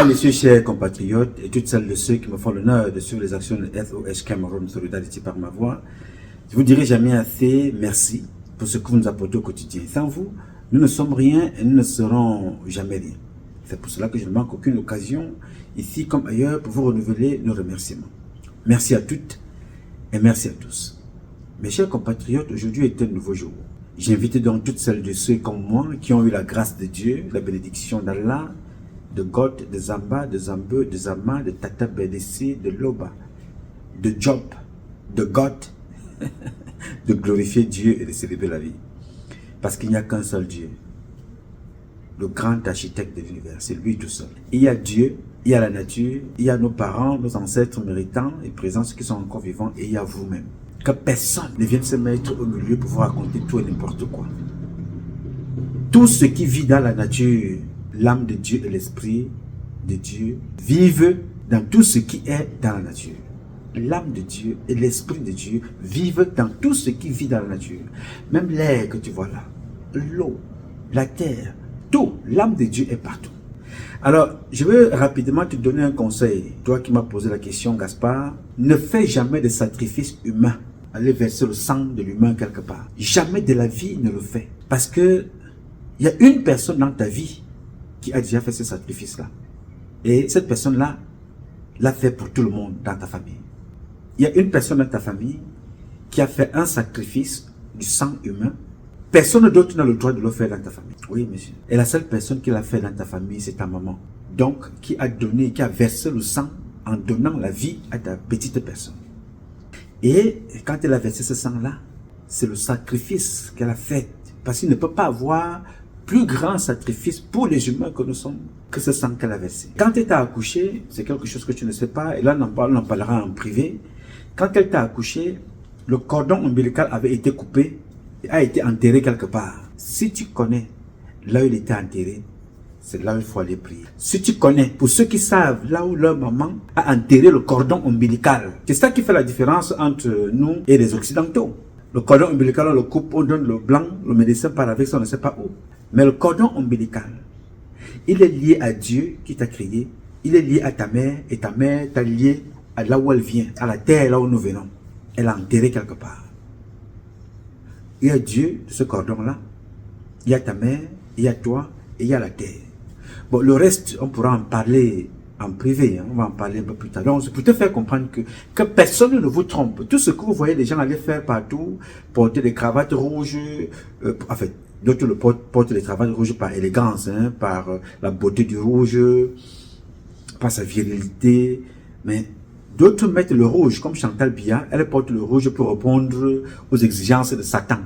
Mesdames, Messieurs, chers compatriotes et toutes celles de ceux qui me font l'honneur de suivre les actions de SOS Cameroun Solidarity par ma voix, je vous dirai jamais assez merci pour ce que vous nous apportez au quotidien. Sans vous, nous ne sommes rien et nous ne serons jamais rien. C'est pour cela que je ne manque aucune occasion, ici comme ailleurs, pour vous renouveler nos remerciements. Merci à toutes et merci à tous. Mes chers compatriotes, aujourd'hui est un nouveau jour. J'invite donc toutes celles de ceux comme moi qui ont eu la grâce de Dieu, la bénédiction d'Allah, de God, de Zamba, de Zambeu, de Zama, de Tata BDC, de Loba, de Job, de God, de glorifier Dieu et de célébrer la vie. Parce qu'il n'y a qu'un seul Dieu, le grand architecte de l'univers, c'est lui tout seul. Il y a Dieu, il y a la nature, il y a nos parents, nos ancêtres méritants et présents, ceux qui sont encore vivants, et il y a vous-même. Que personne ne vienne se mettre au milieu pour vous raconter tout et n'importe quoi. Tout ce qui vit dans la nature, l'âme de Dieu et l'esprit de Dieu vivent dans tout ce qui est dans la nature. L'âme de Dieu et l'esprit de Dieu vivent dans tout ce qui vit dans la nature. Même l'air que tu vois là, l'eau, la terre, tout, l'âme de Dieu est partout. Alors, je veux rapidement te donner un conseil. Toi qui m'as posé la question, Gaspard, ne fais jamais de sacrifice humain. Aller verser le sang de l'humain quelque part. Jamais de la vie ne le fais. Parce que il y a une personne dans ta vie qui a déjà fait ce sacrifice-là. Et cette personne-là l'a fait pour tout le monde dans ta famille. Il y a une personne dans ta famille qui a fait un sacrifice du sang humain. Personne d'autre n'a le droit de le faire dans ta famille. Oui, monsieur. Et la seule personne qui l'a fait dans ta famille, c'est ta maman. Donc, qui a donné, qui a versé le sang en donnant la vie à ta petite personne. Et quand elle a versé ce sang-là, c'est le sacrifice qu'elle a fait. Parce qu'il ne peut pas avoir plus grand sacrifice pour les humains que nous sommes que ce sang qu'elle a versé. Quand elle t'a accouché, c'est quelque chose que tu ne sais pas, et là on en parlera en privé. Quand elle t'a accouché, le cordon ombilical avait été coupé et a été enterré quelque part. Si tu connais là où il était enterré, c'est là où il faut aller prier. Si tu connais, pour ceux qui savent là où leur maman a enterré le cordon ombilical, c'est ça qui fait la différence entre nous et les Occidentaux. Le cordon ombilical, on le coupe, on donne le blanc, le médecin part avec ça, on ne sait pas où. Mais le cordon ombilical, il est lié à Dieu qui t'a créé, il est lié à ta mère, et ta mère t'a lié à là où elle vient, à la terre là où nous venons. Elle a enterré quelque part. Il y a Dieu de ce cordon-là, il y a ta mère, il y a toi, et il y a la terre. Bon, le reste, on pourra en parler en privé, hein, on va en parler un peu plus tard. Donc, c'est pour te faire comprendre que personne ne vous trompe. Tout ce que vous voyez les gens aller faire partout, porter des cravates rouges, en fait, d'autres le portent des cravates rouges par élégance, hein, par la beauté du rouge, par sa virilité, mais d'autres mettent le rouge, comme Chantal Biya, elle porte le rouge pour répondre aux exigences de Satan.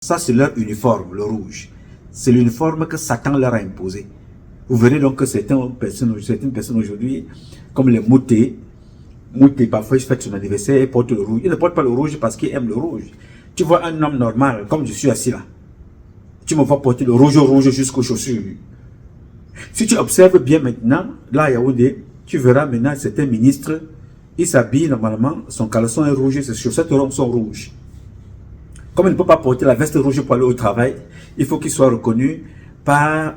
Ça, c'est leur uniforme, le rouge. C'est l'uniforme que Satan leur a imposé. Vous verrez donc que certaines personnes aujourd'hui, comme les Moutés, parfois, ils fêtent son anniversaire et portent le rouge. Ils ne portent pas le rouge parce qu'ils aiment le rouge. Tu vois un homme normal, comme je suis assis là. Tu me vois porter le rouge jusqu'aux chaussures. Si tu observes bien maintenant, là à Yaoundé, tu verras maintenant certains ministres, ils s'habillent normalement, son caleçon est rouge, ses chaussettes sont rouges. Comme il ne peut pas porter la veste rouge pour aller au travail, il faut qu'il soit reconnu par,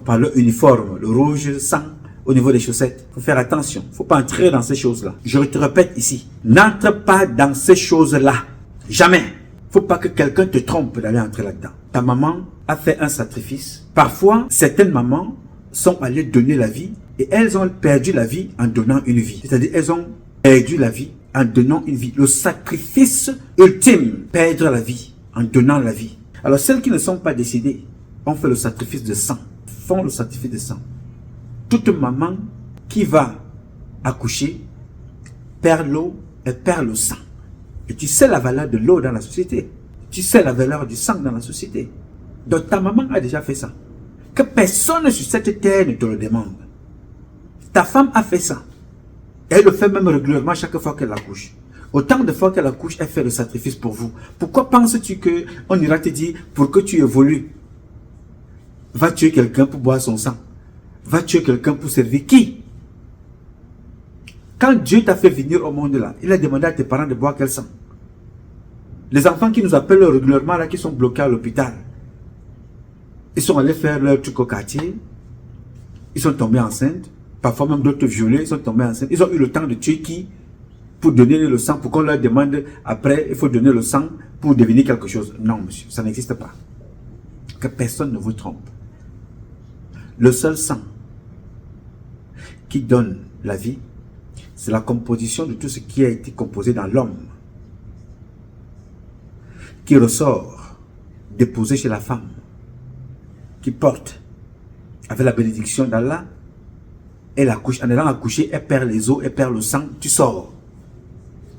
par leur uniforme, le rouge sang au niveau des chaussettes. Il faut faire attention, il ne faut pas entrer dans ces choses-là. Je te répète ici, n'entre pas dans ces choses-là. Jamais. Il ne faut pas que quelqu'un te trompe d'aller entrer là-dedans. Ta maman a fait un sacrifice. Parfois, certaines mamans sont allées donner la vie et elles ont perdu la vie en donnant une vie. C'est-à-dire, elles ont perdu la vie en donnant une vie. Le sacrifice ultime, perdre la vie en donnant la vie. Alors celles qui ne sont pas décédées ont fait le sacrifice de sang, font le sacrifice de sang. Toute maman qui va accoucher perd l'eau et perd le sang. Et tu sais la valeur de l'eau dans la société. Tu sais la valeur du sang dans la société. Donc ta maman a déjà fait ça. Que personne sur cette terre ne te le demande. Ta femme a fait ça. Elle le fait même régulièrement chaque fois qu'elle accouche. Autant de fois qu'elle accouche, elle fait le sacrifice pour vous. Pourquoi penses-tu qu'on ira te dire, pour que tu évolues, va tuer quelqu'un pour boire son sang? Va tuer quelqu'un pour servir qui? Quand Dieu t'a fait venir au monde là, il a demandé à tes parents de boire quel sang? Les enfants qui nous appellent régulièrement là, qui sont bloqués à l'hôpital, ils sont allés faire leur truc au quartier, ils sont tombés enceintes, parfois même d'autres violés, ils sont tombés enceintes. Ils ont eu le temps de tuer qui? Pour donner le sang, pour qu'on leur demande après, il faut donner le sang pour devenir quelque chose. Non, monsieur, ça n'existe pas. Que personne ne vous trompe. Le seul sang qui donne la vie, c'est la composition de tout ce qui a été composé dans l'homme, qui ressort, déposé chez la femme, qui porte, avec la bénédiction d'Allah, elle accouche. En allant accoucher, elle perd les os, elle perd le sang, tu sors.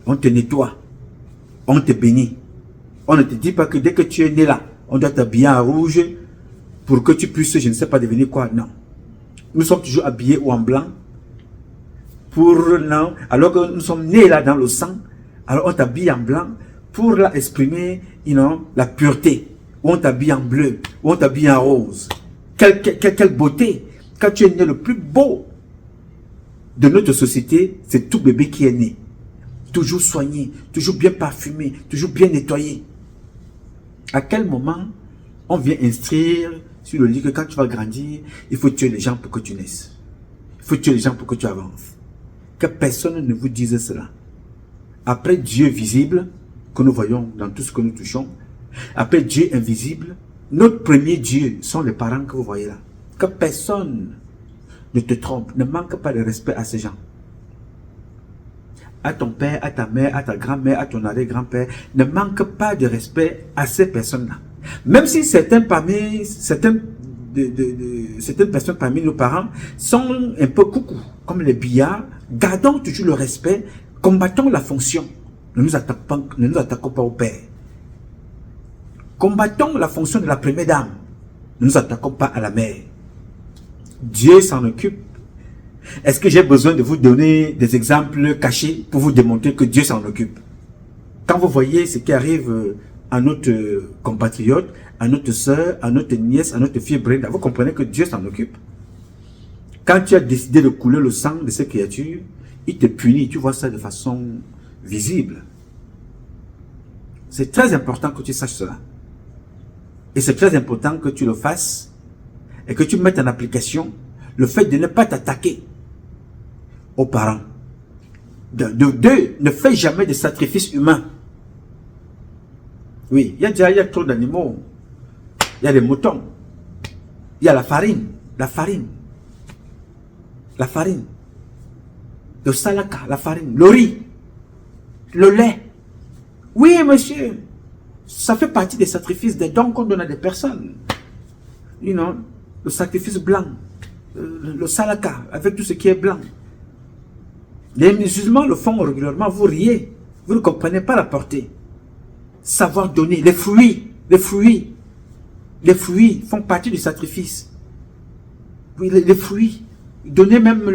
On te nettoie, on te bénit. On ne te dit pas que dès que tu es né là, on doit t'habiller en rouge pour que tu puisses, je ne sais pas, devenir quoi. Non. Nous sommes toujours habillés ou en blanc. Non, alors que nous sommes nés là dans le sang, alors on t'habille en blanc pour là exprimer la pureté. Ou on t'habille en bleu, ou on t'habille en rose. Quelle beauté! Quand tu es né, le plus beau de notre société, c'est tout bébé qui est né. Toujours soigné, toujours bien parfumé, toujours bien nettoyé. À quel moment on vient instruire sur le lit que quand tu vas grandir, il faut tuer les gens pour que tu naisses. Il faut tuer les gens pour que tu avances. Que personne ne vous dise cela. Après Dieu visible, que nous voyons dans tout ce que nous touchons, après Dieu invisible, notre premier Dieu sont les parents que vous voyez là. Que personne ne te trompe, ne manque pas de respect à ces gens. À ton père, à ta mère, à ta grand-mère, à ton arrière-grand-père, ne manque pas de respect à ces personnes-là. Même si certaines personnes parmi nos parents sont un peu coucou, comme les billards, gardons toujours le respect, combattons la fonction. Ne nous attaquons pas au père. Combattons la fonction de la première dame. Ne nous attaquons pas à la mère. Dieu s'en occupe. Est-ce que j'ai besoin de vous donner des exemples cachés pour vous démontrer que Dieu s'en occupe? Quand vous voyez ce qui arrive à notre compatriote, à notre soeur, à notre nièce, à notre fille Brenda, vous comprenez que Dieu s'en occupe. Quand tu as décidé de couler le sang de ces créatures, il te punit, tu vois ça de façon visible. C'est très important que tu saches cela. Et c'est très important que tu le fasses et que tu mettes en application le fait de ne pas t'attaquer aux parents. Deux, ne fais jamais de sacrifice humain. Oui, il y a trop d'animaux. Il y a des moutons. Il y a la farine. Le salaka, la farine, le riz, le lait. Oui, monsieur. Ça fait partie des sacrifices, des dons qu'on donne à des personnes. Le sacrifice blanc, le salaka, avec tout ce qui est blanc. Les musulmans le font régulièrement, vous riez, vous ne comprenez pas la portée. Savoir donner, les fruits font partie du sacrifice. Oui, les fruits, donner même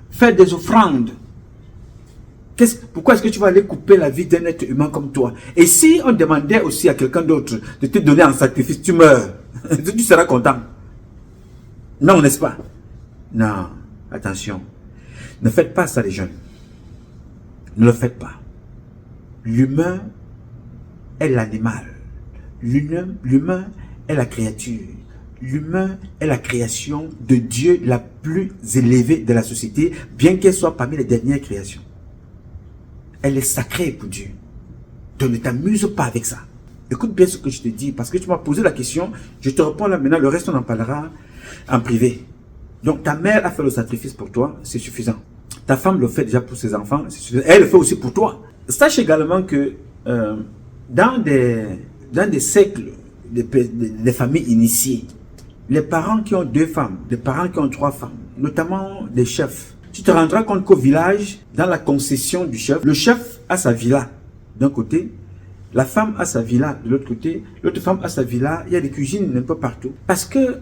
faire des offrandes. Pourquoi est-ce que tu vas aller couper la vie d'un être humain comme toi? Et si on demandait aussi à quelqu'un d'autre de te donner en sacrifice, tu meurs. Tu seras content. Non, n'est-ce pas? Non, attention. Ne faites pas ça les jeunes. Ne le faites pas. L'humain est l'animal. L'humain est la créature. L'humain est la création de Dieu la plus élevée de la société, bien qu'elle soit parmi les dernières créations. Elle est sacrée pour Dieu. Donc ne t'amuse pas avec ça. Écoute bien ce que je te dis, parce que tu m'as posé la question, je te réponds là maintenant, le reste on en parlera en privé. Donc ta mère a fait le sacrifice pour toi, c'est suffisant. Ta femme le fait déjà pour ses enfants, c'est suffisant. Elle le fait aussi pour toi. Sache également que dans des siècles des familles initiées, les parents qui ont 2 femmes, les parents qui ont 3 femmes, notamment des chefs, tu te rendras compte qu'au village, dans la concession du chef, le chef a sa villa. d'un côté, la femme a sa villa de l'autre côté, l'autre femme a sa villa, il y a des cuisines un peu partout. Parce que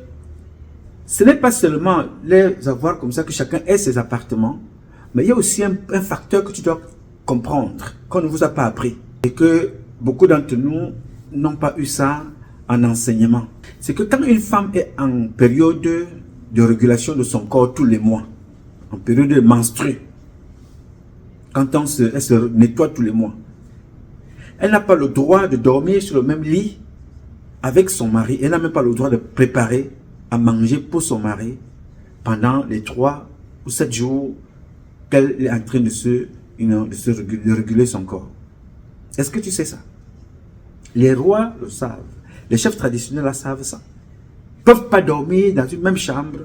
ce n'est pas seulement les avoir comme ça que chacun ait ses appartements, mais il y a aussi un facteur que tu dois comprendre, qu'on ne vous a pas appris. Et que beaucoup d'entre nous n'ont pas eu ça en enseignement. C'est que quand une femme est en période de régulation de son corps tous les mois, en période de menstrue, quand elle se nettoie tous les mois, elle n'a pas le droit de dormir sur le même lit avec son mari. Elle n'a même pas le droit de préparer à manger pour son mari pendant les 3 ou 7 jours qu'elle est en train de réguler son corps. Est-ce que tu sais ça? Les rois le savent. Les chefs traditionnels savent ça. Ils ne peuvent pas dormir dans une même chambre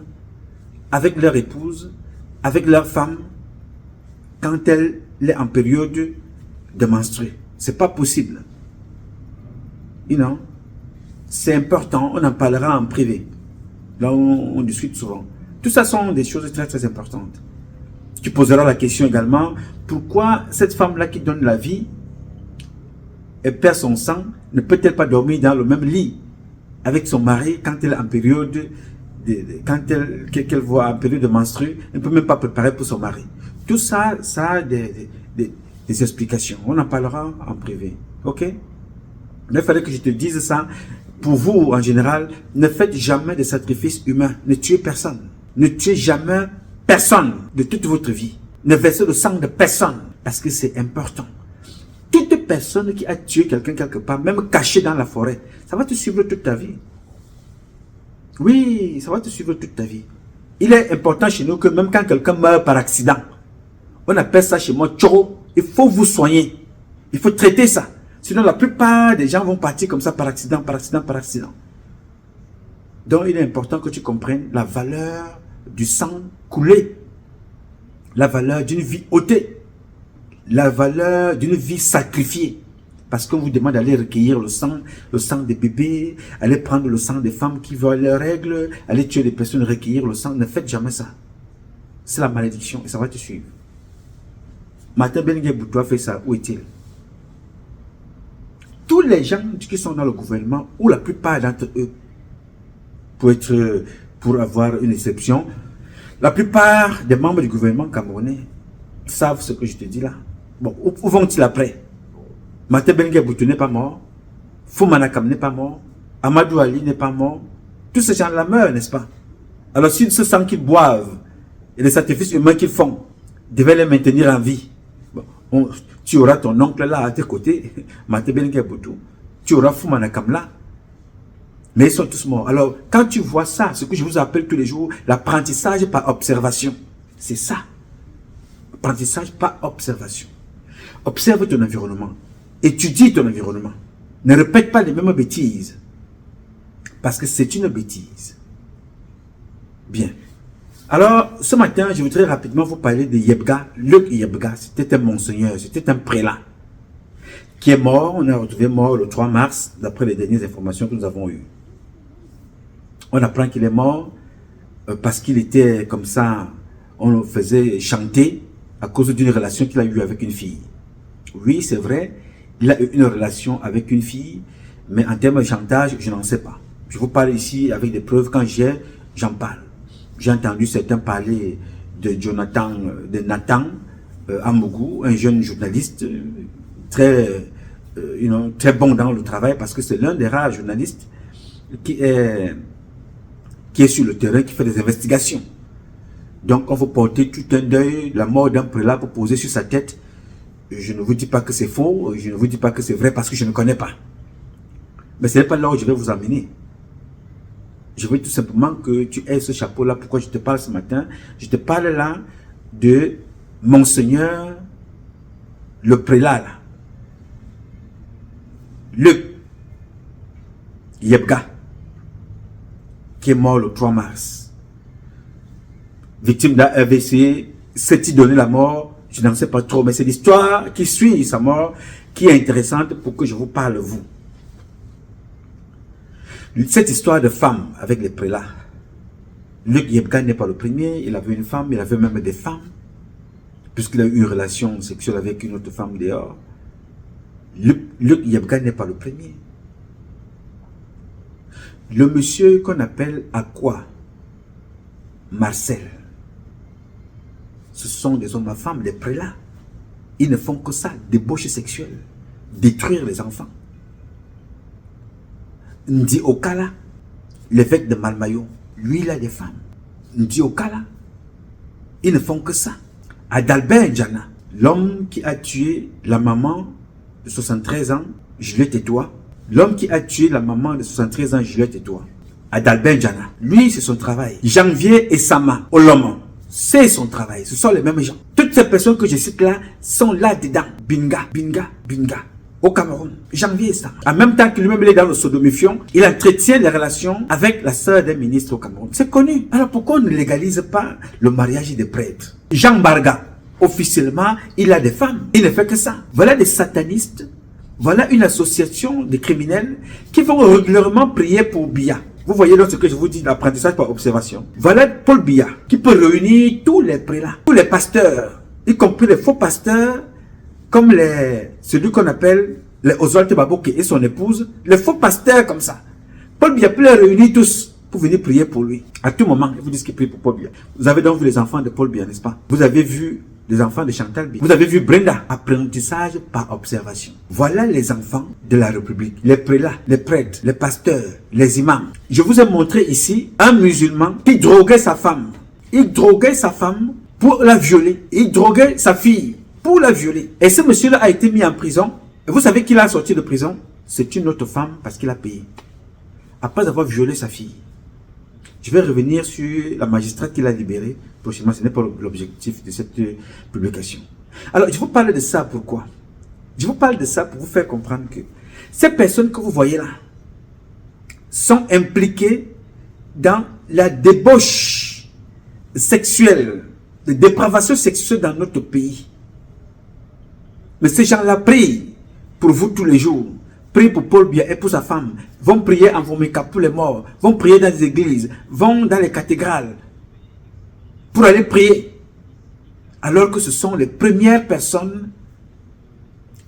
avec leur épouse, avec leur femme, quand elle est en période de menstruer. C'est pas possible. C'est important, on en parlera en privé. Là, on discute souvent. Tout ça sont des choses très très importantes. Tu poseras la question également, pourquoi cette femme-là qui donne la vie et perd son sang, ne peut-elle pas dormir dans le même lit avec son mari quand elle est en période qu'elle voit en période de menstrue, elle ne peut même pas préparer pour son mari. Tout ça, ça a des explications. On en parlera en privé. Ok? Il fallait que je te dise ça. Pour vous, en général, ne faites jamais de sacrifices humains. Ne tuez personne. Ne tuez jamais personne de toute votre vie. Ne versez le sang de personne. Parce que c'est important. Toute personne qui a tué quelqu'un quelque part, même caché dans la forêt, ça va te suivre toute ta vie. Oui, ça va te suivre toute ta vie. Il est important chez nous que même quand quelqu'un meurt par accident, on appelle ça chez moi tchoro. Il faut vous soigner. Il faut traiter ça. Sinon, la plupart des gens vont partir comme ça par accident, par accident, par accident. Donc, il est important que tu comprennes la valeur du sang coulé, la valeur d'une vie ôtée, la valeur d'une vie sacrifiée. Parce qu'on vous demande d'aller recueillir le sang des bébés, aller prendre le sang des femmes qui veulent leurs règles, aller tuer des personnes, recueillir le sang. Ne faites jamais ça. C'est la malédiction et ça va te suivre. Martin Bengue Boutoua fait ça. Où est-il? Tous les gens qui sont dans le gouvernement, ou la plupart d'entre eux, pour avoir une exception, la plupart des membres du gouvernement camerounais savent ce que je te dis là. Bon, où vont-ils après? Martin Bengue Boutoua n'est pas mort. Foumanakam n'est pas mort. Amadou Ali n'est pas mort. Tous ces gens-là meurent, n'est-ce pas? Alors, si ce sang qu'ils boivent et les sacrifices humains qu'ils font devaient les maintenir en vie, bon, tu auras ton oncle là à tes côtés, Martin Bengue Boutoua. Tu auras Foumanakam là. Mais ils sont tous morts. Alors, quand tu vois ça, ce que je vous appelle tous les jours, l'apprentissage par observation. C'est ça. Apprentissage par observation. Observe ton environnement. Étudie ton environnement. Ne répète pas les mêmes bêtises. Parce que c'est une bêtise. Bien. Alors, ce matin, je voudrais rapidement vous parler de Yebga. Luc Yebga, c'était un monseigneur, c'était un prélat qui est mort. On a retrouvé mort le 3 mars, d'après les dernières informations que nous avons eues. On apprend qu'il est mort parce qu'il était comme ça, on le faisait chanter à cause d'une relation qu'il a eue avec une fille. Oui, c'est vrai, il a eu une relation avec une fille, mais en termes de chantage, je n'en sais pas. Je vous parle ici avec des preuves, quand j'en parle. J'ai entendu certains parler de Nathan Amougou, un jeune journaliste très bon dans le travail, parce que c'est l'un des rares journalistes qui est sur le terrain, qui fait des investigations. Donc on va porter tout un deuil, la mort d'un prélat pour poser sur sa tête. Je ne vous dis pas que c'est faux, je ne vous dis pas que c'est vrai parce que je ne connais pas. Mais ce n'est pas là où je vais vous emmener. Je veux tout simplement que tu aies ce chapeau-là. Pourquoi je te parle ce matin? Je te parle là de Monseigneur le prélat là. Luc Yebga, qui est mort le 3 mars. Victime d'un AVC, s'est-il donné la mort? Je n'en sais pas trop, mais c'est l'histoire qui suit sa mort qui est intéressante pour que je vous parle, vous. Cette histoire de femme avec les prélats, Luc Yebga n'est pas le premier, il avait une femme, il avait même des femmes, puisqu'il a eu une relation sexuelle avec une autre femme dehors. Luc Yebga n'est pas le premier. Le monsieur qu'on appelle Aqua, Marcel, ce sont des hommes à femmes, des prélats. Ils ne font que ça, débauche sexuelle, détruire les enfants. Ndi Okala, l'évêque de Malmayo, lui il a des femmes. Ndi Okala, ils ne font que ça. Adalbert Ndjana, l'homme qui a tué la maman de 73 ans, Juliette et toi. L'homme qui a tué la maman de 73 ans, Juliette et toi. Adalbert Ndjana, lui c'est son travail. Janvier et Sama, Olomo, c'est son travail. Ce sont les mêmes gens. Toutes ces personnes que je cite là sont là-dedans. Binga, binga, binga. Au Cameroun, Janvier et Sama. En même temps que lui-même il est dans le sodomifion, il entretient les relations avec la sœur d'un ministre au Cameroun. C'est connu. Alors pourquoi on ne légalise pas le mariage des prêtres? Jean Barga, officiellement, il a des femmes. Il ne fait que ça. Voilà des satanistes. Voilà une association de criminels qui vont régulièrement prier pour Biya. Vous voyez donc ce que je vous dis, l'apprentissage par observation. Voilà Paul Biya qui peut réunir tous les prélats, tous les pasteurs, y compris les faux pasteurs, comme celui qu'on appelle les Oswald Baboke et son épouse, les faux pasteurs comme ça. Paul Biya peut les réunir tous pour venir prier pour lui. À tout moment, ils vous disent qu'il prie pour Paul Biya. Vous avez donc vu les enfants de Paul Biya, n'est-ce pas? Vous avez vu les enfants de Chantal Biya. Vous avez vu Brenda. Apprentissage par observation. Voilà les enfants de la République. Les prélats, les prêtres, les pasteurs, les imams. Je vous ai montré ici un musulman qui droguait sa femme. Il droguait sa femme pour la violer. Il droguait sa fille pour la violer. Et ce monsieur-là a été mis en prison. Et vous savez qu'il a sorti de prison? C'est une autre femme parce qu'il a payé. Après avoir violé sa fille. Je vais revenir sur la magistrate qui l'a libérée prochainement. Ce n'est pas l'objectif de cette publication. Alors, je vous parle de ça pourquoi? Je vous parle de ça pour vous faire comprendre que ces personnes que vous voyez là sont impliquées dans la débauche sexuelle, de dépravation sexuelle dans notre pays. Mais ces gens-là prient pour vous tous les jours. Prient pour Paul Biya et pour sa femme. Vont prier en Vomeka pour les morts. Vont prier dans les églises. Vont dans les cathédrales. Pour aller prier. Alors que ce sont les premières personnes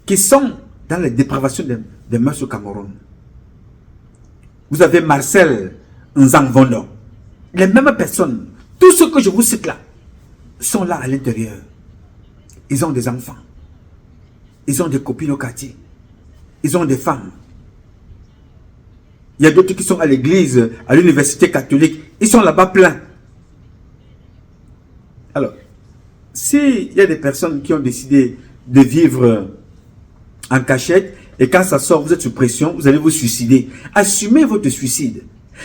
qui sont dans les dépravations des mœurs au Cameroun. Vous avez Marcel Nzangvondo. Les mêmes personnes. Tous ceux que je vous cite là sont là à l'intérieur. Ils ont des enfants. Ils ont des copines au quartier. Ils ont des femmes. Il y a d'autres qui sont à l'église, à l'université catholique. Ils sont là-bas pleins. Alors, s'il y a des personnes qui ont décidé de vivre en cachette, et quand ça sort, vous êtes sous pression, vous allez vous suicider. Assumez votre suicide.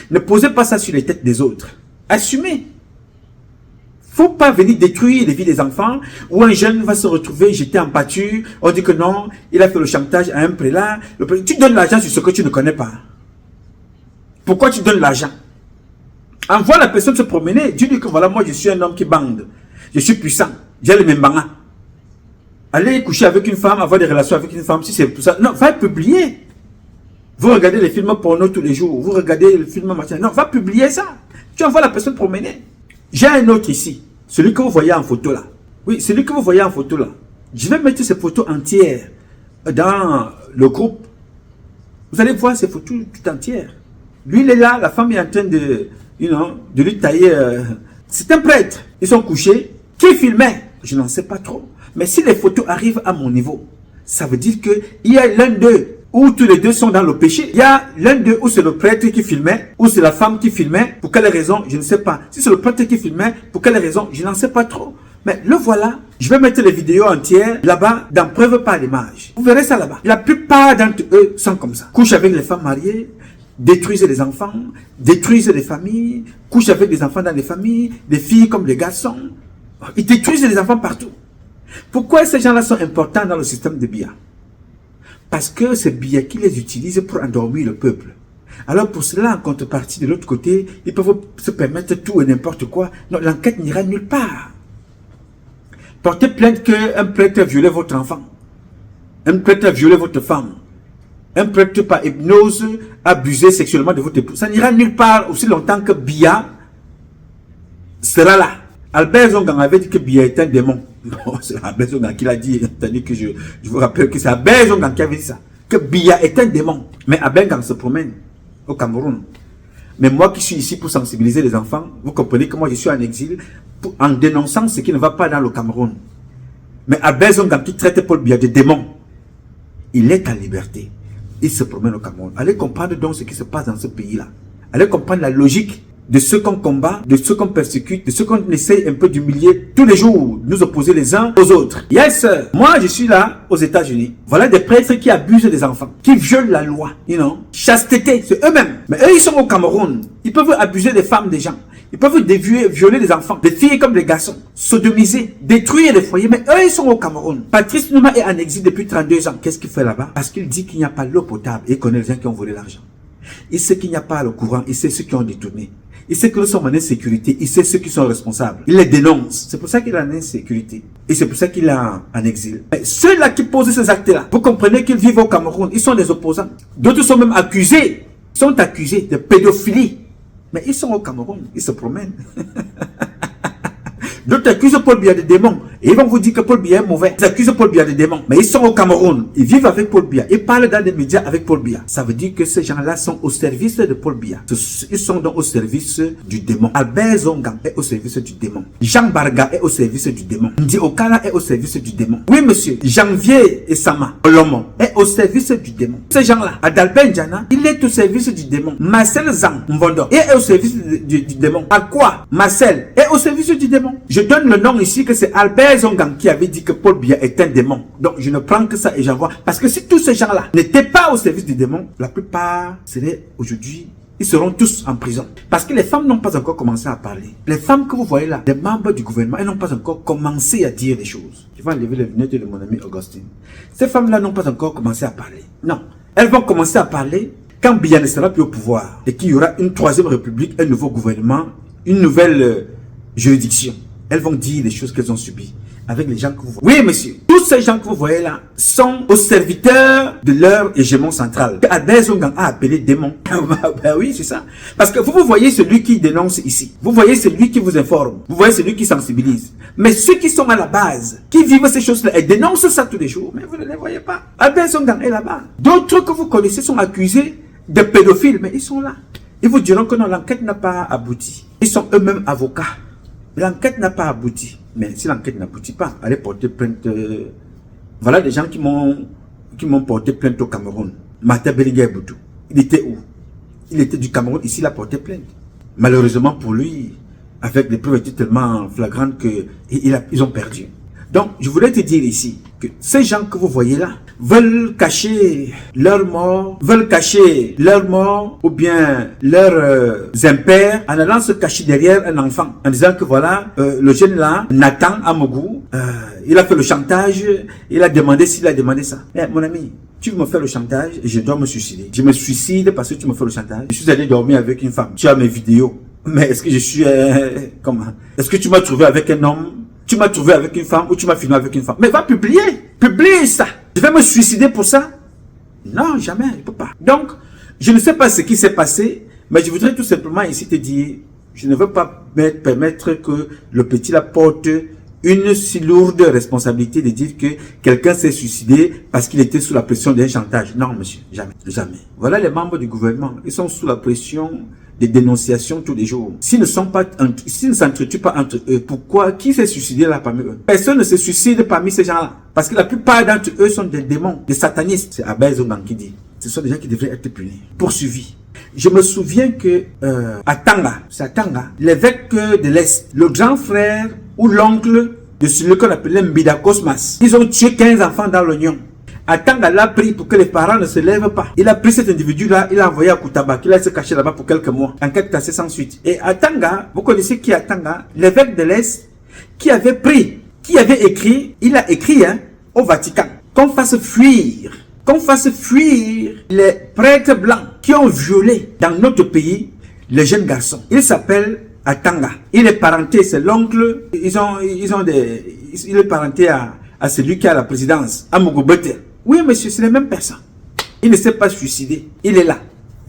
Ne posez pas ça sur les têtes des autres. Assumez. Faut pas venir détruire les vies des enfants où un jeune va se retrouver jeté en pâture. On dit que non, il a fait le chantage à un prélat. Tu donnes l'argent sur ce que tu ne connais pas. Pourquoi tu donnes l'argent? Envoie la personne se promener. Tu dis que voilà, moi je suis un homme qui bande. Je suis puissant. J'ai le même banga. Allez coucher avec une femme, avoir des relations avec une femme, si c'est pour ça. Non, va publier. Vous regardez les films porno tous les jours. Vous regardez le film machin. Non, va publier ça. Tu envoies la personne promener. J'ai un autre ici. Celui que vous voyez en photo là. Oui, celui que vous voyez en photo là. Je vais mettre ces photos entières dans le groupe. Vous allez voir ces photos tout entières. Lui, il est là, la femme est en train de lui tailler. C'est un prêtre. Ils sont couchés. Qui filmait? Je n'en sais pas trop. Mais si les photos arrivent à mon niveau, ça veut dire qu'il y a l'un d'eux où tous les deux sont dans le péché. Il y a l'un d'eux où c'est le prêtre qui filmait, ou c'est la femme qui filmait. Pour quelle raison? Je ne sais pas. Si c'est le prêtre qui filmait, pour quelle raison? Je n'en sais pas trop. Mais le voilà. Je vais mettre les vidéos entières là-bas, dans preuve par l'image. Vous verrez ça là-bas. La plupart d'entre eux sont comme ça. Couchent avec les femmes mariées, détruisent les enfants, détruisent les familles, couchent avec des enfants dans les familles, des filles comme des garçons. Ils détruisent les enfants partout. Pourquoi ces gens-là sont importants dans le système de Biya? Parce que c'est Biya qui les utilise pour endormir le peuple. Alors pour cela, en contrepartie, de l'autre côté, ils peuvent se permettre tout et n'importe quoi. Non, l'enquête n'ira nulle part. Portez plainte qu'un prêtre a violé votre enfant. Un prêtre a violé votre femme. Un prêtre par hypnose a abusé sexuellement de votre épouse. Ça n'ira nulle part aussi longtemps que Biya sera là. Albert Zongang avait dit que Biya est un démon. Bon, c'est Albert Zongang qui l'a dit. C'est-à-dire que je vous rappelle que c'est Albert Zongang qui avait dit ça. Que Biya est un démon. Mais Albert Zongang se promène au Cameroun. Mais moi qui suis ici pour sensibiliser les enfants, vous comprenez que moi je suis en exil en dénonçant ce qui ne va pas dans le Cameroun. Mais Albert Zongang qui traite Paul Biya de démon, il est en liberté. Il se promène au Cameroun. Allez comprendre donc ce qui se passe dans ce pays-là. Allez comprendre la logique de ceux qu'on combat, de ceux qu'on persécute, de ceux qu'on essaye un peu d'humilier tous les jours, nous opposer les uns aux autres. Yes, moi je suis là aux États-Unis. Voilà des prêtres qui abusent des enfants, qui violent la loi, you know. Chasteté, c'est eux-mêmes. Mais eux, ils sont au Cameroun. Ils peuvent abuser des femmes, des gens. Ils peuvent violer des enfants, des filles comme des garçons, sodomiser, détruire les foyers. Mais eux, ils sont au Cameroun. Patrice Nouma est en exil depuis 32 ans. Qu'est-ce qu'il fait là-bas? Parce qu'il dit qu'il n'y a pas l'eau potable et il connaît les gens qui ont volé l'argent. Il sait qu'il n'y a pas le courant, il sait ceux qui ont détourné. Il sait que nous sommes en insécurité, il sait ceux qui sont responsables. Il les dénonce. C'est pour ça qu'il est en insécurité. Et c'est pour ça qu'il est en exil. Ceux-là qui posent ces actes-là, vous comprenez qu'ils vivent au Cameroun, ils sont des opposants. D'autres sont même accusés. Ils sont accusés de pédophilie. Mais ils sont au Cameroun, ils se promènent. D'autres accusent Paul Biya de démon. Et ils vont vous dire que Paul Biya est mauvais. Ils accusent Paul Biya de démon. Mais ils sont au Cameroun. Ils vivent avec Paul Biya. Ils parlent dans les médias avec Paul Biya. Ça veut dire que ces gens-là sont au service de Paul Biya. Ils sont donc au service du démon. Albert Zongang est au service du démon. Jean Barga est au service du démon. Ndi Okala est au service du démon. Oui, monsieur. Janvier et Sama Olomo est au service du démon. Ces gens-là, Adalben Djana, il est au service du démon. Marcel Zang Mbondo est au service du démon. À quoi Marcel est au service du démon. Je donne le nom ici que c'est Albert Zongang qui avait dit que Paul Biya est un démon. Donc je ne prends que ça et j'envoie. Parce que si tous ces gens-là n'étaient pas au service du démon, la plupart seraient aujourd'hui, ils seront tous en prison. Parce que les femmes n'ont pas encore commencé à parler. Les femmes que vous voyez là, des membres du gouvernement, elles n'ont pas encore commencé à dire des choses. Je vais enlever les lunettes de mon ami Augustine. Ces femmes-là n'ont pas encore commencé à parler. Non. Elles vont commencer à parler quand Biya ne sera plus au pouvoir et qu'il y aura une troisième république, un nouveau gouvernement, une nouvelle juridiction. Elles vont dire les choses qu'elles ont subies avec les gens que vous voyez. Oui, monsieur. Tous ces gens que vous voyez là sont aux serviteurs de leur hégémon central. Albert Zongang a appelé démon. Ben oui, c'est ça. Parce que vous voyez celui qui dénonce ici. Vous voyez celui qui vous informe. Vous voyez celui qui sensibilise. Mais ceux qui sont à la base, qui vivent ces choses-là et dénoncent ça tous les jours, mais vous ne les voyez pas. Albert Zongang est là-bas. D'autres que vous connaissez sont accusés de pédophiles, mais ils sont là. Ils vous diront que non, l'enquête n'a pas abouti. Ils sont eux-mêmes avocats. L'enquête n'a pas abouti. Mais si l'enquête n'aboutit pas, allez porter plainte. Voilà des gens qui m'ont porté plainte au Cameroun. Martin Bellinger Boutou. Il était où? Il était du Cameroun. Ici, il a porté plainte. Malheureusement pour lui, avec des preuves tellement flagrantes qu'ils ont perdu. Donc, je voulais te dire ici que ces gens que vous voyez là veulent cacher leur mort, ou bien leurs impairs en allant se cacher derrière un enfant, en disant que voilà, le jeune là, Nathan Amogou, il a fait le chantage, il a demandé s'il a demandé ça. Mais mon ami, tu veux me faire le chantage et je dois me suicider. Je me suicide parce que tu me fais le chantage. Je suis allé dormir avec une femme. Tu as mes vidéos. Mais est-ce que je suis... comment? Est-ce que tu m'as trouvé avec un homme? Tu m'as trouvé avec une femme ou tu m'as filmé avec une femme? Mais va publier. Publie ça. Je vais me suicider pour ça? Non, jamais. Je ne peux pas. Donc, je ne sais pas ce qui s'est passé, mais je voudrais tout simplement ici te dire, je ne veux pas permettre que le petit la porte une si lourde responsabilité de dire que quelqu'un s'est suicidé parce qu'il était sous la pression d'un chantage. Non, monsieur. Jamais. Jamais. Voilà les membres du gouvernement. Ils sont sous la pression des dénonciations tous les jours. S'ils ne s'entretuent pas entre eux, pourquoi? Qui s'est suicidé là parmi eux? Personne ne se suicide parmi ces gens-là. Parce que la plupart d'entre eux sont des démons, des satanistes. C'est Albert Zongang qui dit. Ce sont des gens qui devraient être punis, poursuivis. Je me souviens que à Tanga, l'évêque de l'Est, le grand frère ou l'oncle de celui qu'on appelait Mbida Cosmas, ils ont tué 15 enfants dans l'oignon. Atanga l'a pris pour que les parents ne se lèvent pas. Il a pris cet individu-là, il l'a envoyé à Koutaba, qu'il a se caché là-bas pour quelques mois. Enquête cassée sans suite. Et Atanga, vous connaissez qui est Atanga? L'évêque de l'Est, qui avait écrit, il a écrit au Vatican, qu'on fasse fuir les prêtres blancs qui ont violé dans notre pays les jeunes garçons. Il s'appelle Atanga. Il est parenté, c'est l'oncle, il est parenté à celui qui a la présidence, à Mogobete. Oui, monsieur, c'est la même personne. Il ne s'est pas suicidé. Il est là.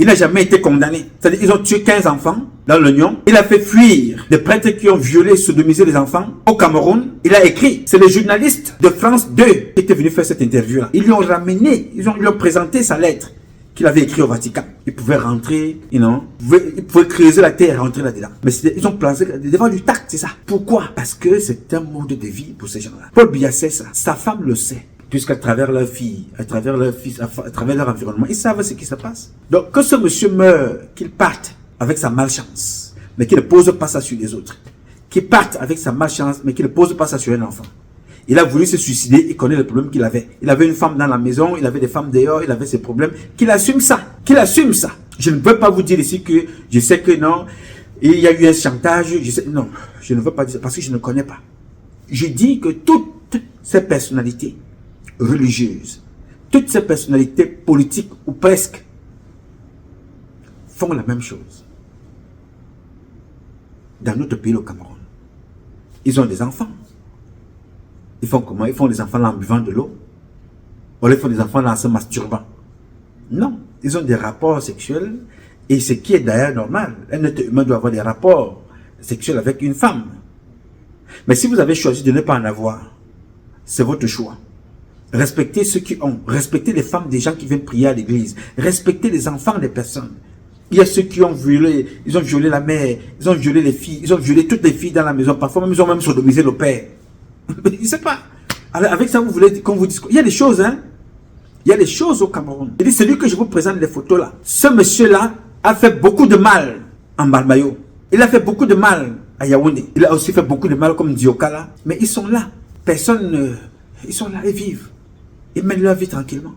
Il n'a jamais été condamné. C'est-à-dire ils ont tué 15 enfants dans l'Union. Il a fait fuir des prêtres qui ont violé, sodomisé les enfants au Cameroun. Il a écrit. C'est le journaliste de France 2 qui était venu faire cette interview-là. Ils lui ont ramené, ils lui ont présenté sa lettre qu'il avait écrite au Vatican. Il pouvait rentrer, il pouvait creuser la terre et rentrer là-dedans. Mais ils ont placé devant du tact, c'est ça. Pourquoi? Parce que c'est un mode de vie pour ces gens-là. Paul Biya sait ça. Sa femme le sait. Puisqu'à travers leur fille, à travers leur fils, à travers leur environnement, ils savent ce qui se passe. Donc, que ce monsieur meure, qu'il parte avec sa malchance, mais qu'il ne pose pas ça sur les autres. Qu'il parte avec sa malchance, mais qu'il ne pose pas ça sur un enfant. Il a voulu se suicider, il connaît le problème qu'il avait. Il avait une femme dans la maison, il avait des femmes dehors, il avait ses problèmes. Qu'il assume ça, qu'il assume ça. Je ne veux pas vous dire ici que je sais que non, il y a eu un chantage, non, je ne veux pas dire ça parce que je ne connais pas. Je dis que toutes ces personnalités religieuses, toutes ces personnalités politiques ou presque font la même chose. Dans notre pays, le Cameroun, ils ont des enfants. Ils font comment? Ils font des enfants là en buvant de l'eau. Ou ils font des enfants là en se masturbant. Non, ils ont des rapports sexuels et ce qui est d'ailleurs normal. Un être humain doit avoir des rapports sexuels avec une femme. Mais si vous avez choisi de ne pas en avoir, c'est votre choix. Respectez ceux qui ont. Respectez les femmes des gens qui viennent prier à l'église. Respectez les enfants des personnes. Il y a ceux qui ont violé, ils ont violé la mère, ils ont violé les filles, ils ont violé toutes les filles dans la maison. Parfois même, ils ont même sodomisé le père. Je ne sais pas. Alors, avec ça, vous voulez qu'on vous dise... Il y a des choses, hein. Il y a des choses au Cameroun. Il dit, celui que je vous présente les photos là, ce monsieur-là a fait beaucoup de mal en Balmayo. Il a fait beaucoup de mal à Yaoundé. Il a aussi fait beaucoup de mal comme Dioka là. Mais ils sont là. Personne... Ils sont là, ils vivent. Ils mènent leur vie tranquillement.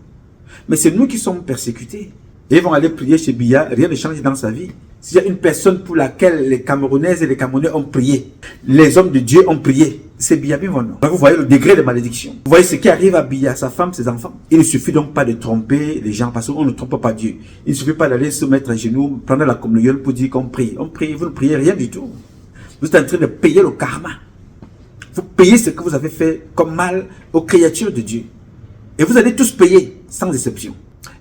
Mais c'est nous qui sommes persécutés. Et ils vont aller prier chez Biya, rien ne change dans sa vie. S'il y a une personne pour laquelle les Camerounaises et les Camerounais ont prié, les hommes de Dieu ont prié, c'est Biya Bienvenue. Vous voyez le degré de malédiction. Vous voyez ce qui arrive à Biya, sa femme, ses enfants. Il ne suffit donc pas de tromper les gens, parce qu'on ne trompe pas Dieu. Il ne suffit pas d'aller se mettre à genoux, prendre la communion pour dire qu'on prie. On prie, vous ne priez rien du tout. Vous êtes en train de payer le karma. Vous payez ce que vous avez fait comme mal aux créatures de Dieu. Et vous allez tous payer, sans exception.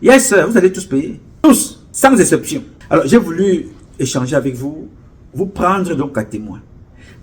Yes, vous allez tous payer. Tous, sans exception. Alors, j'ai voulu échanger avec vous, vous prendre donc à témoin.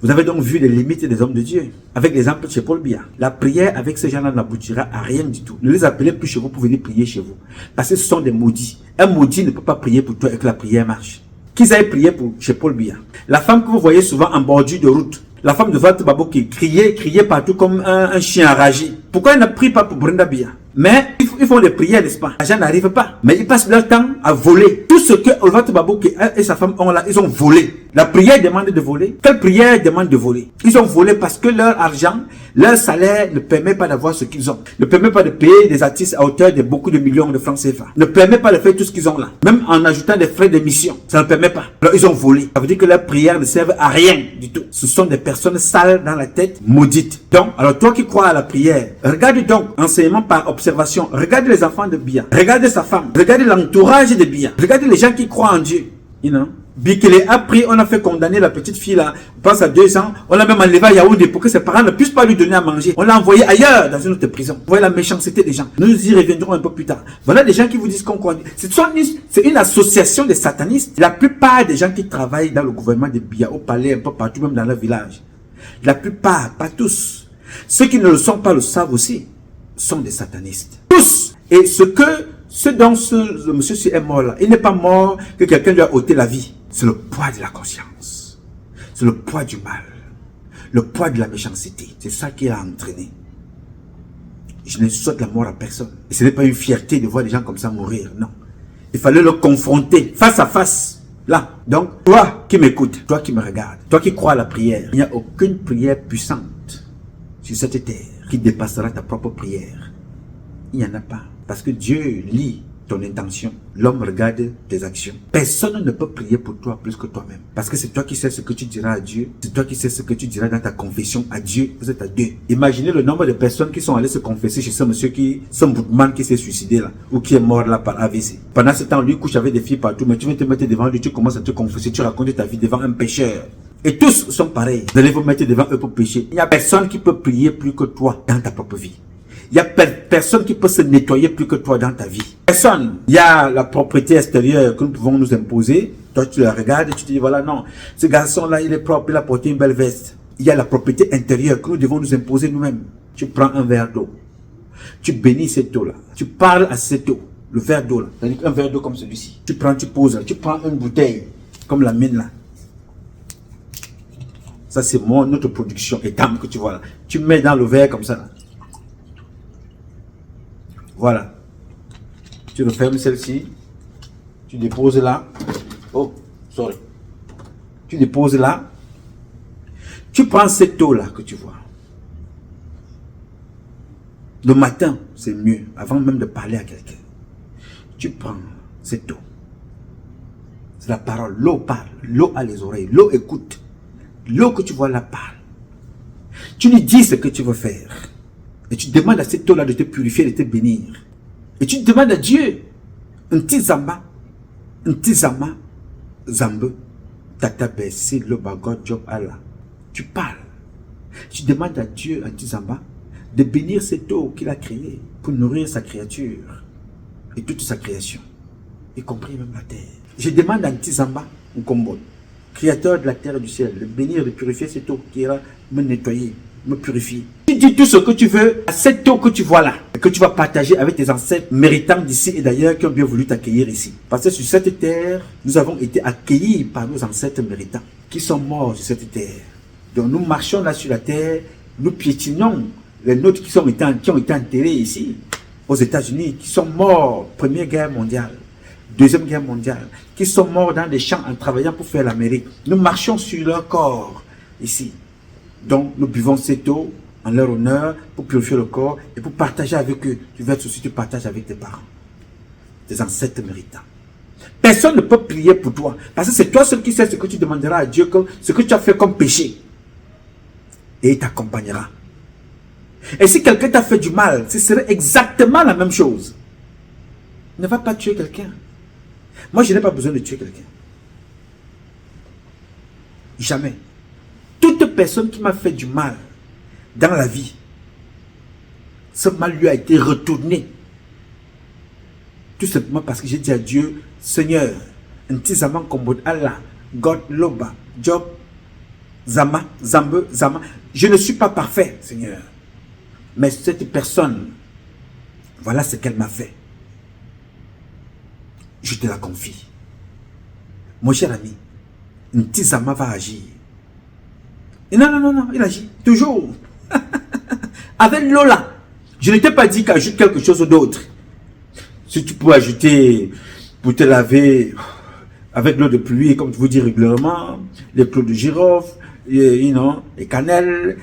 Vous avez donc vu les limites des hommes de Dieu. Avec l'exemple de chez Paul Biya. La prière avec ces gens-là n'aboutira à rien du tout. Ne les appelez plus chez vous pour venir prier chez vous. Parce que ce sont des maudits. Un maudit ne peut pas prier pour toi et que la prière marche. Qu'ils aillent prier chez Paul Biya. La femme que vous voyez souvent en bordure de route. La femme de Vat Babo qui criait partout comme un chien enragé. Pourquoi elle ne prie pas pour Brenda Biya? Mais ils font des prières, n'est-ce pas? L'argent n'arrive pas. Mais ils passent leur temps à voler. Tout ce que Vat Babo et sa femme ont là, ils ont volé. La prière demande de voler. Quelle prière demande de voler? Ils ont volé parce que leur argent, leur salaire ne permet pas d'avoir ce qu'ils ont. Ne permet pas de payer des artistes à hauteur de beaucoup de millions de francs CFA. Ne permet pas de faire tout ce qu'ils ont là. Même en ajoutant des frais d'émission. Ça ne permet pas. Alors ils ont volé. Ça veut dire que leurs prières ne servent à rien du tout. Ce sont des personnes sales dans la tête, maudites. Donc, alors toi qui crois à la prière, regarde donc, enseignement par observation, regarde les enfants de Biya, regarde sa femme, regarde l'entourage de Biya, regarde les gens qui croient en Dieu. You know? Bikele a pris, on a fait condamner la petite fille là, on pense à 2 ans, on l'a même enlevé à Yaoundé pour que ses parents ne puissent pas lui donner à manger. On l'a envoyé ailleurs, dans une autre prison. Vous voyez la méchanceté des gens. Nous y reviendrons un peu plus tard. Voilà des gens qui vous disent qu'on croit. C'est une association de satanistes. La plupart des gens qui travaillent dans le gouvernement de Biya, au palais, un peu partout, même dans leur village. La plupart, pas tous. Ceux qui ne le sont pas le savent aussi, sont des satanistes. Tous. Et ce dont ce monsieur est mort là, il n'est pas mort que quelqu'un lui a ôté la vie. C'est le poids de la conscience. C'est le poids du mal. Le poids de la méchanceté. C'est ça qui a entraîné. Je ne souhaite la mort à personne. Et ce n'est pas une fierté de voir des gens comme ça mourir, non. Il fallait le confronter face à face. Là. Donc, toi qui m'écoutes, toi qui me regardes, toi qui crois à la prière, il n'y a aucune prière puissante sur cette terre qui dépassera ta propre prière. Il n'y en a pas. Parce que Dieu lit ton intention. L'homme regarde tes actions. Personne ne peut prier pour toi plus que toi-même. Parce que c'est toi qui sais ce que tu diras à Dieu. C'est toi qui sais ce que tu diras dans ta confession à Dieu. Vous êtes à deux. Imaginez le nombre de personnes qui sont allées se confesser chez ce monsieur ce boutman qui s'est suicidé là. Ou qui est mort là par AVC. Pendant ce temps, lui couche avec des filles partout. Mais tu viens te mettre devant lui, tu commences à te confesser. Tu racontes ta vie devant un pécheur. Et tous sont pareils. Vous allez vous mettre devant eux pour pécher. Il n'y a personne qui peut prier plus que toi dans ta propre vie. Il n'y a personne qui peut se nettoyer plus que toi dans ta vie. Personne. Il y a la propriété extérieure que nous pouvons nous imposer. Toi, tu la regardes et tu te dis, voilà, non, ce garçon-là, il est propre, il a porté une belle veste. Il y a la propriété intérieure que nous devons nous imposer nous-mêmes. Tu prends un verre d'eau. Tu bénis cette eau-là. Tu parles à cette eau. Le verre d'eau, là. C'est-à-dire un verre d'eau comme celui-ci. Tu prends, tu poses là. Tu prends une bouteille comme la mienne, là. Ça, c'est notre production étame que tu vois là. Tu mets dans le verre comme ça, là. Voilà. Tu refermes celle-ci. Tu déposes là. Oh, sorry. Tu déposes là. Tu prends cette eau-là que tu vois. Le matin, c'est mieux, avant même de parler à quelqu'un. Tu prends cette eau. C'est la parole. L'eau parle. L'eau a les oreilles. L'eau écoute. L'eau que tu vois là parle. Tu lui dis ce que tu veux faire. Et tu demandes à cette eau-là de te purifier, de te bénir. Et tu demandes à Dieu. Un petit zamba. Un petit zama. Zambe. Tata Bessi, le bagot, job Allah. Tu parles. Tu demandes à Dieu, un petit zamba, de bénir cette eau qu'il a créée pour nourrir sa créature et toute sa création, y compris même la terre. Je demande à Ntizamba Nkombo, créateur de la terre et du ciel, de bénir, de purifier cette eau qui ira me nettoyer, me purifier. Tu dis tout ce que tu veux à cette eau que tu vois là, et que tu vas partager avec tes ancêtres méritants d'ici et d'ailleurs qui ont bien voulu t'accueillir ici. Parce que sur cette terre, nous avons été accueillis par nos ancêtres méritants qui sont morts sur cette terre. Donc nous marchons là sur la terre, nous piétinons les nôtres qui ont été enterrés ici, aux États-Unis, qui sont morts, Première Guerre mondiale, Deuxième Guerre mondiale, qui sont morts dans des champs en travaillant pour faire l'Amérique. Nous marchons sur leur corps ici. Donc nous buvons cette eau en leur honneur pour purifier le corps et pour partager avec eux. Tu verses aussi, tu partages avec tes parents, tes ancêtres méritants. Personne ne peut prier pour toi, parce que c'est toi seul qui sais ce que tu demanderas à Dieu, ce que tu as fait comme péché. Et il t'accompagnera. Et si quelqu'un t'a fait du mal, ce serait exactement la même chose. Ne va pas tuer quelqu'un. Moi, je n'ai pas besoin de tuer quelqu'un. Jamais. Toute personne qui m'a fait du mal dans la vie, ce mal lui a été retourné. Tout simplement parce que j'ai dit à Dieu, Seigneur, Ntizama Kombod Allah, God Loba, Job, Zama, Zambe, Zama. Je ne suis pas parfait, Seigneur. Mais cette personne, voilà ce qu'elle m'a fait. Je te la confie. Mon cher ami, Ntizama va agir. Et non, il agit toujours. Avec Lola, je ne t'ai pas dit qu'ajoute quelque chose d'autre. Si tu peux ajouter, pour te laver, avec l'eau de pluie, comme tu vous dis régulièrement, les clous de girofle, les cannelle,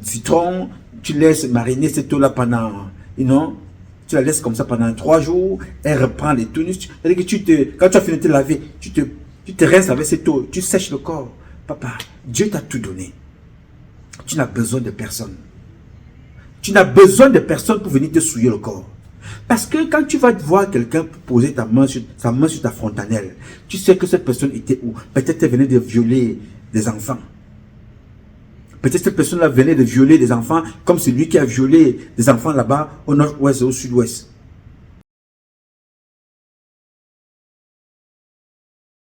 citron, tu laisses mariner cette eau-là pendant, tu la laisses comme ça pendant 3 jours, elle reprend les tonus. C'est-à-dire que quand tu as fini de te laver, tu te rinces avec cette eau, tu sèches le corps. Papa, Dieu t'a tout donné. Tu n'as besoin de personne. Tu n'as besoin de personne pour venir te souiller le corps. Parce que quand tu vas voir quelqu'un poser sa main sur ta fontanelle, tu sais que cette personne était où? Peut-être elle venait de violer des enfants. Peut-être cette personne-là venait de violer des enfants comme celui qui a violé des enfants là-bas au nord-ouest et au sud-ouest.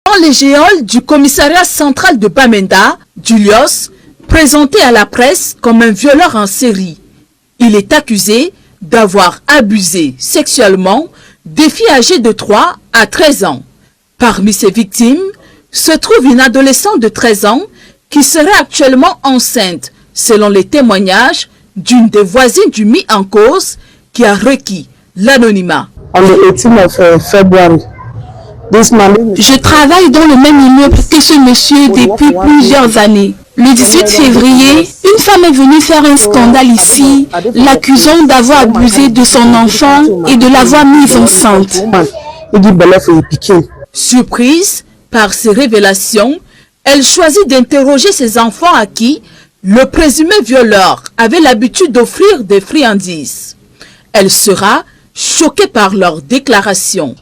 Dans les géoles du commissariat central de Bamenda, Julius, présenté à la presse comme un violeur en série, il est accusé d'avoir abusé sexuellement des filles âgées de 3 à 13 ans. Parmi ses victimes se trouve une adolescente de 13 ans qui serait actuellement enceinte, selon les témoignages d'une des voisines du mis en cause qui a requis l'anonymat. Je travaille dans le même immeuble que ce monsieur depuis plusieurs années. Le 18 février, une femme est venue faire un scandale ici, l'accusant d'avoir abusé de son enfant et de l'avoir mise enceinte. Surprise par ces révélations, elle choisit d'interroger ses enfants à qui le présumé violeur avait l'habitude d'offrir des friandises. Elle sera choquée par leurs déclarations.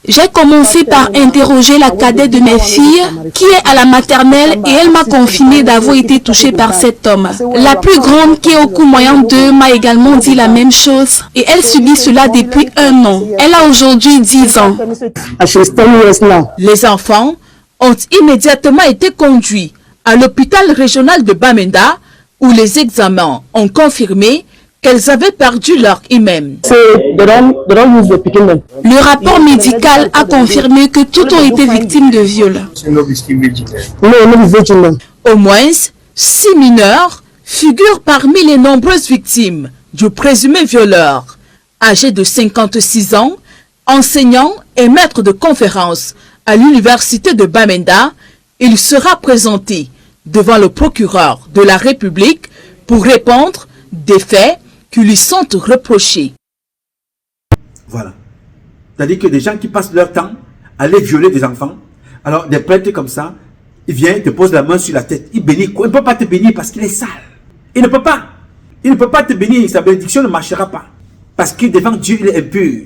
J'ai commencé par interroger la cadette de mes filles qui est à la maternelle et elle m'a confirmé d'avoir été touchée par cet homme. La plus grande qui est au cours moyen 2 m'a également dit la même chose et elle subit cela depuis 1 an. Elle a aujourd'hui 10 ans. Les enfants ont immédiatement été conduits à l'hôpital régional de Bamenda où les examens ont confirmé qu'elles avaient perdu leur hymen. Le rapport médical a confirmé que toutes ont été victimes de viol. Au moins 6 mineurs figurent parmi les nombreuses victimes du présumé violeur. Âgé de 56 ans, enseignant et maître de conférences à l'université de Bamenda, il sera présenté devant le procureur de la République pour répondre des faits qui lui sont reprochés. Voilà. C'est-à-dire que des gens qui passent leur temps à aller violer des enfants, alors des prêtres comme ça, ils viennent, te posent la main sur la tête, ils bénissent. Il ne peut pas te bénir parce qu'il est sale. Il ne peut pas. Il ne peut pas te bénir, sa bénédiction ne marchera pas. Parce que devant Dieu, il est impur.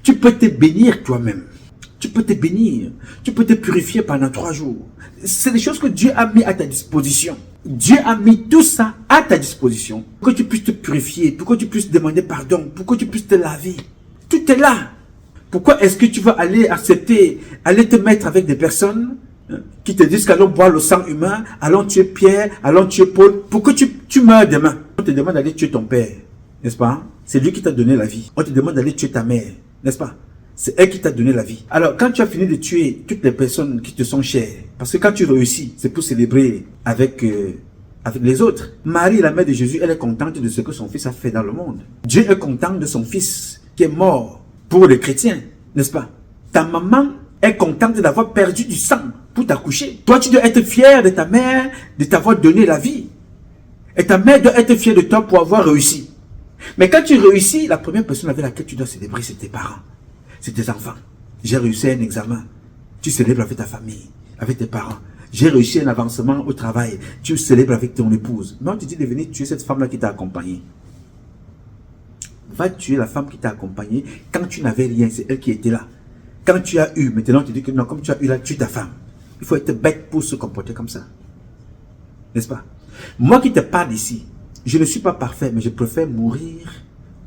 Tu peux te bénir toi-même. Tu peux te bénir. Tu peux te purifier pendant 3 jours. C'est des choses que Dieu a mis à ta disposition. Dieu a mis tout ça à ta disposition pour que tu puisses te purifier, pour que tu puisses demander pardon, pour que tu puisses te laver. Tout est là. Pourquoi est-ce que tu vas aller accepter, aller te mettre avec des personnes qui te disent qu'allons boire le sang humain, allons tuer Pierre, allons tuer Paul, pour que tu meurs demain. On te demande d'aller tuer ton père, n'est-ce pas? C'est lui qui t'a donné la vie. On te demande d'aller tuer ta mère, n'est-ce pas? C'est elle qui t'a donné la vie. Alors, quand tu as fini de tuer toutes les personnes qui te sont chères, parce que quand tu réussis, c'est pour célébrer avec les autres. Marie, la mère de Jésus, elle est contente de ce que son fils a fait dans le monde. Dieu est content de son fils qui est mort pour les chrétiens, n'est-ce pas? Ta maman est contente d'avoir perdu du sang pour t'accoucher. Toi, tu dois être fier de ta mère, de t'avoir donné la vie. Et ta mère doit être fière de toi pour avoir réussi. Mais quand tu réussis, la première personne avec laquelle tu dois célébrer, c'est tes parents. C'est tes enfants. J'ai réussi un examen. Tu célèbres avec ta famille, avec tes parents. J'ai réussi un avancement au travail. Tu célèbres avec ton épouse. Mais on te dit de venir tuer cette femme-là qui t'a accompagné. Va tuer la femme qui t'a accompagné. Quand tu n'avais rien, c'est elle qui était là. Quand tu as eu, maintenant on te dit que non, comme tu as eu là, tue ta femme. Il faut être bête pour se comporter comme ça. N'est-ce pas? Moi qui te parle ici, je ne suis pas parfait, mais je préfère mourir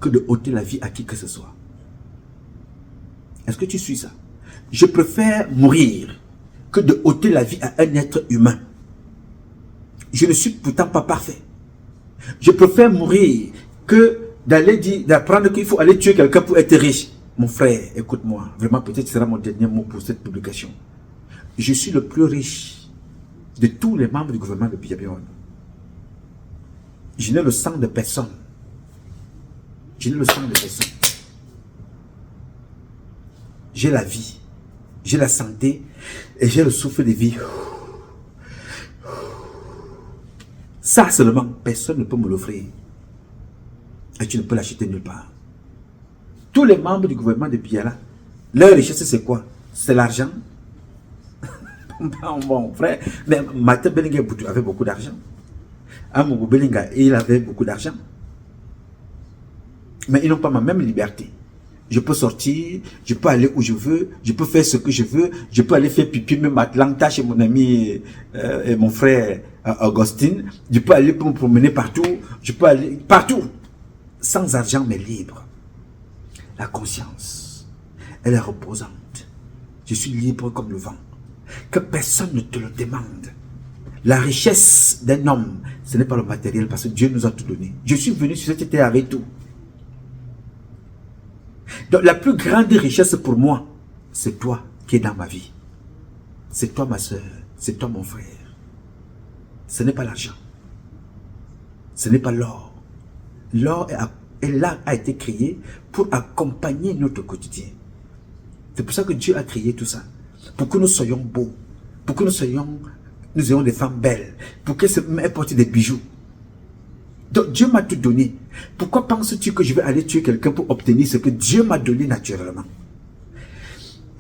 que de ôter la vie à qui que ce soit. Est-ce que tu suis ça? Je préfère mourir que de ôter la vie à un être humain. Je ne suis pourtant pas parfait. Je préfère mourir que d'apprendre qu'il faut aller tuer quelqu'un pour être riche. Mon frère, écoute-moi. Vraiment, peut-être ce sera mon dernier mot pour cette publication. Je suis le plus riche de tous les membres du gouvernement de Biabion. Je n'ai le sang de personne. Je n'ai le sang de personne. J'ai la vie, j'ai la santé et j'ai le souffle de vie. Ça seulement, personne ne peut me l'offrir. Et tu ne peux l'acheter nulle part. Tous les membres du gouvernement de Biala, leur richesse c'est quoi? C'est l'argent. Bon frère, mais Martin Bellinga avait beaucoup d'argent. Amougou Bellinga, il avait beaucoup d'argent. Mais ils n'ont pas ma même liberté. Je peux sortir, je peux aller où je veux, je peux faire ce que je veux, je peux aller faire pipi même à Atlanta chez mon ami et mon frère Augustine, je peux aller me promener partout, je peux aller partout, sans argent mais libre. La conscience, elle est reposante. Je suis libre comme le vent. Que personne ne te le demande. La richesse d'un homme, ce n'est pas le matériel parce que Dieu nous a tout donné. Je suis venu sur cette terre avec tout. Donc la plus grande richesse pour moi, c'est toi qui es dans ma vie. C'est toi ma soeur, c'est toi mon frère. Ce n'est pas l'argent. Ce n'est pas l'or. L'or a été créé pour accompagner notre quotidien. C'est pour ça que Dieu a créé tout ça. Pour que nous soyons beaux. Pour que nous ayons des femmes belles. Pour qu'elles portent des bijoux. Donc Dieu m'a tout donné. Pourquoi penses-tu que je vais aller tuer quelqu'un pour obtenir ce que Dieu m'a donné naturellement?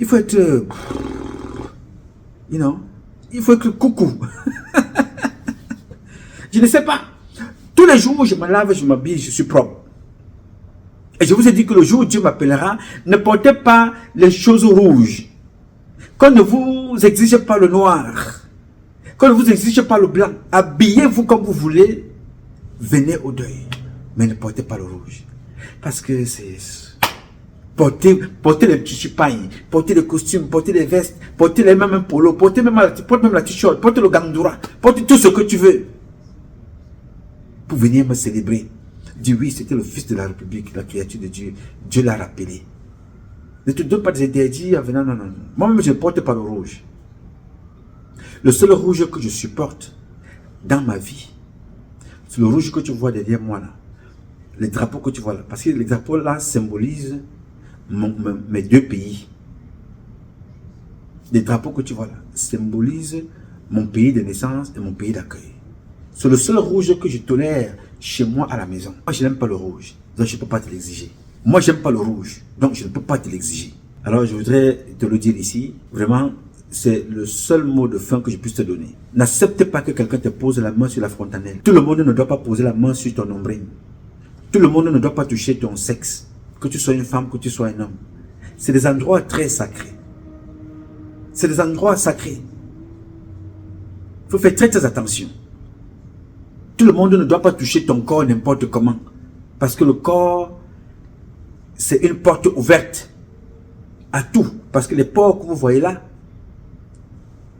Il faut être... il faut être coucou. Je ne sais pas. Tous les jours où je me lave, je m'habille, je suis propre. Et je vous ai dit que le jour où Dieu m'appellera, ne portez pas les choses rouges. Qu'on ne vous exige pas le noir. Qu'on ne vous exige pas le blanc. Habillez-vous comme vous voulez. Venez au deuil. Mais ne portez pas le rouge. Parce que c'est... Portez les petits chipagnes, portez les costumes, portez les vestes, portez les mêmes polos, portez même la t-shirt, portez le gandoura, portez tout ce que tu veux. Pour venir me célébrer. Dis oui, c'était le Fils de la République, la créature de Dieu. Dieu l'a rappelé. Ne te donne pas des interdits en venant, non. Moi-même, je ne porte pas le rouge. Le seul rouge que je supporte dans ma vie, c'est le rouge que tu vois derrière moi là. Les drapeaux que tu vois là. Parce que les drapeaux là symbolisent mes deux pays. Les drapeaux que tu vois là symbolisent mon pays de naissance et mon pays d'accueil. C'est le seul rouge que je tolère chez moi à la maison. Moi, je n'aime pas le rouge, donc je ne peux pas te l'exiger. Moi, je n'aime pas le rouge, donc je ne peux pas te l'exiger. Alors, je voudrais te le dire ici. Vraiment, c'est le seul mot de fin que je puisse te donner. N'accepte pas que quelqu'un te pose la main sur la fontanelle. Tout le monde ne doit pas poser la main sur ton nombril. Tout le monde ne doit pas toucher ton sexe. Que tu sois une femme, que tu sois un homme. C'est des endroits très sacrés. C'est des endroits sacrés. Il faut faire très très attention. Tout le monde ne doit pas toucher ton corps n'importe comment. Parce que le corps, c'est une porte ouverte à tout. Parce que les portes que vous voyez là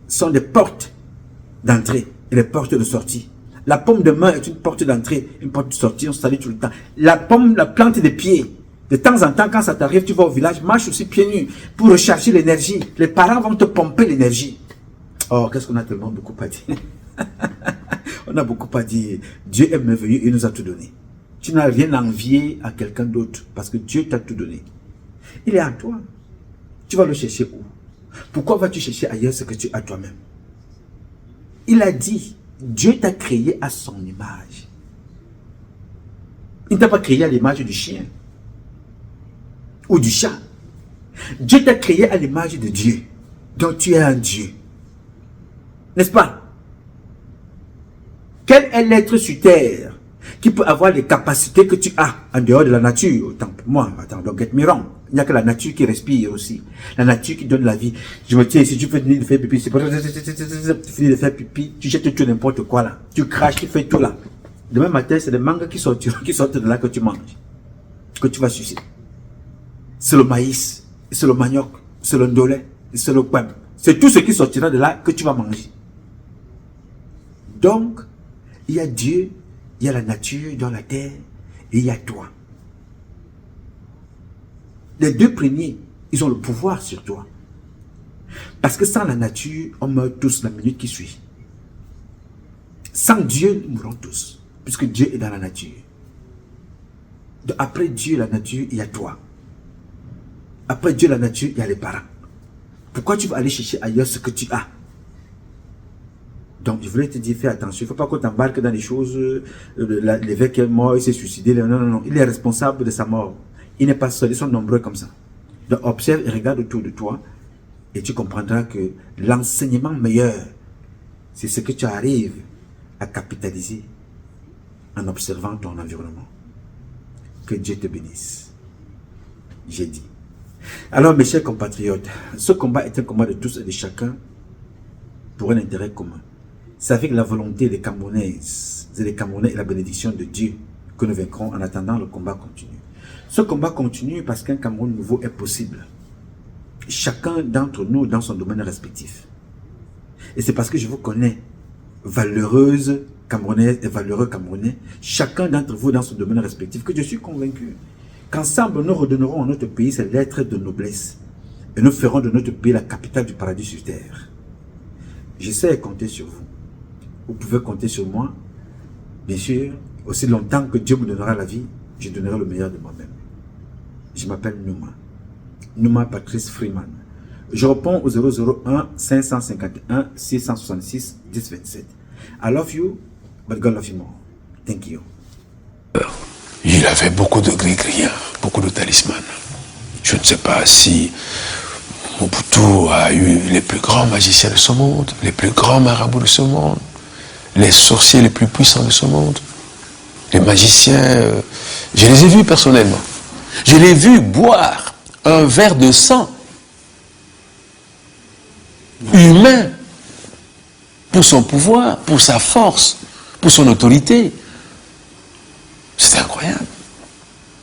sont des portes d'entrée et des portes de sortie. La paume de main est une porte d'entrée, une porte de sortie, on se salue tout le temps. La plante des pieds. De temps en temps, quand ça t'arrive, tu vas au village, marche aussi pieds nus pour recharger l'énergie. Les parents vont te pomper l'énergie. Oh, qu'est-ce qu'on a tellement beaucoup à dire. On a beaucoup à dire. Dieu est merveilleux, il nous a tout donné. Tu n'as rien à envier à quelqu'un d'autre parce que Dieu t'a tout donné. Il est à toi. Tu vas le chercher où? Pourquoi vas-tu chercher ailleurs ce que tu as toi-même? Il a dit, Dieu t'a créé à son image. Il ne t'a pas créé à l'image du chien ou du chat. Dieu t'a créé à l'image de Dieu. Donc tu es un Dieu. N'est-ce pas? Quel est l'être sur terre qui peut avoir les capacités que tu as en dehors de la nature? Autant pour moi, attends, donc get me wrong. Il n'y a que la nature qui respire aussi. La nature qui donne la vie. Je me tiens, si tu finis de faire pipi, tu finis de faire pipi, tu jettes tout n'importe quoi là. Tu craches, tu fais tout là. Demain matin, c'est des mangas qui sortent de là que tu manges. Que tu vas sucer. C'est le maïs, c'est le manioc, c'est le ndolé, c'est le poem. C'est tout ce qui sortira de là que tu vas manger. Donc, il y a Dieu, il y a la nature dans la terre, et il y a toi. Les deux premiers, ils ont le pouvoir sur toi. Parce que sans la nature, on meurt tous la minute qui suit. Sans Dieu, nous mourrons tous, puisque Dieu est dans la nature. Donc, après Dieu, la nature, il y a toi. Après Dieu, la nature, il y a les parents. Pourquoi tu vas aller chercher ailleurs ce que tu as? Donc, je voulais te dire, fais attention. Il ne faut pas qu'on t'embarque dans les choses. L'évêque est mort, il s'est suicidé. Non. Il est responsable de sa mort. Il n'est pas seul, ils sont nombreux comme ça. Donc, observe et regarde autour de toi. Et tu comprendras que l'enseignement meilleur, c'est ce que tu arrives à capitaliser en observant ton environnement. Que Dieu te bénisse. J'ai dit. Alors, mes chers compatriotes, ce combat est un combat de tous et de chacun pour un intérêt commun. C'est avec la volonté des Camerounaises et des Camerounais et la bénédiction de Dieu que nous vaincrons. En attendant, le combat continue. Ce combat continue parce qu'un Cameroun nouveau est possible. Chacun d'entre nous dans son domaine respectif. Et c'est parce que je vous connais, valeureuses Camerounaises et valeureux Camerounais, chacun d'entre vous dans son domaine respectif, que je suis convaincu qu'ensemble nous redonnerons à notre pays ses lettres de noblesse et nous ferons de notre pays la capitale du paradis sur terre. J'essaie de compter sur vous. Vous pouvez compter sur moi. Bien sûr, aussi longtemps que Dieu me donnera la vie, je donnerai le meilleur de moi-même. Je m'appelle Nouma Patrice Freeman. Je réponds au 001 551 666 1027. I love you, but God love you more. Thank you. Il avait beaucoup de gris-griens, beaucoup de talismans. Je ne sais pas si Mobutu a eu les plus grands magiciens de ce monde, les plus grands marabouts de ce monde, les sorciers les plus puissants de ce monde, les magiciens, je les ai vus personnellement. Je l'ai vu boire un verre de sang humain pour son pouvoir, pour sa force, pour son autorité. C'était incroyable.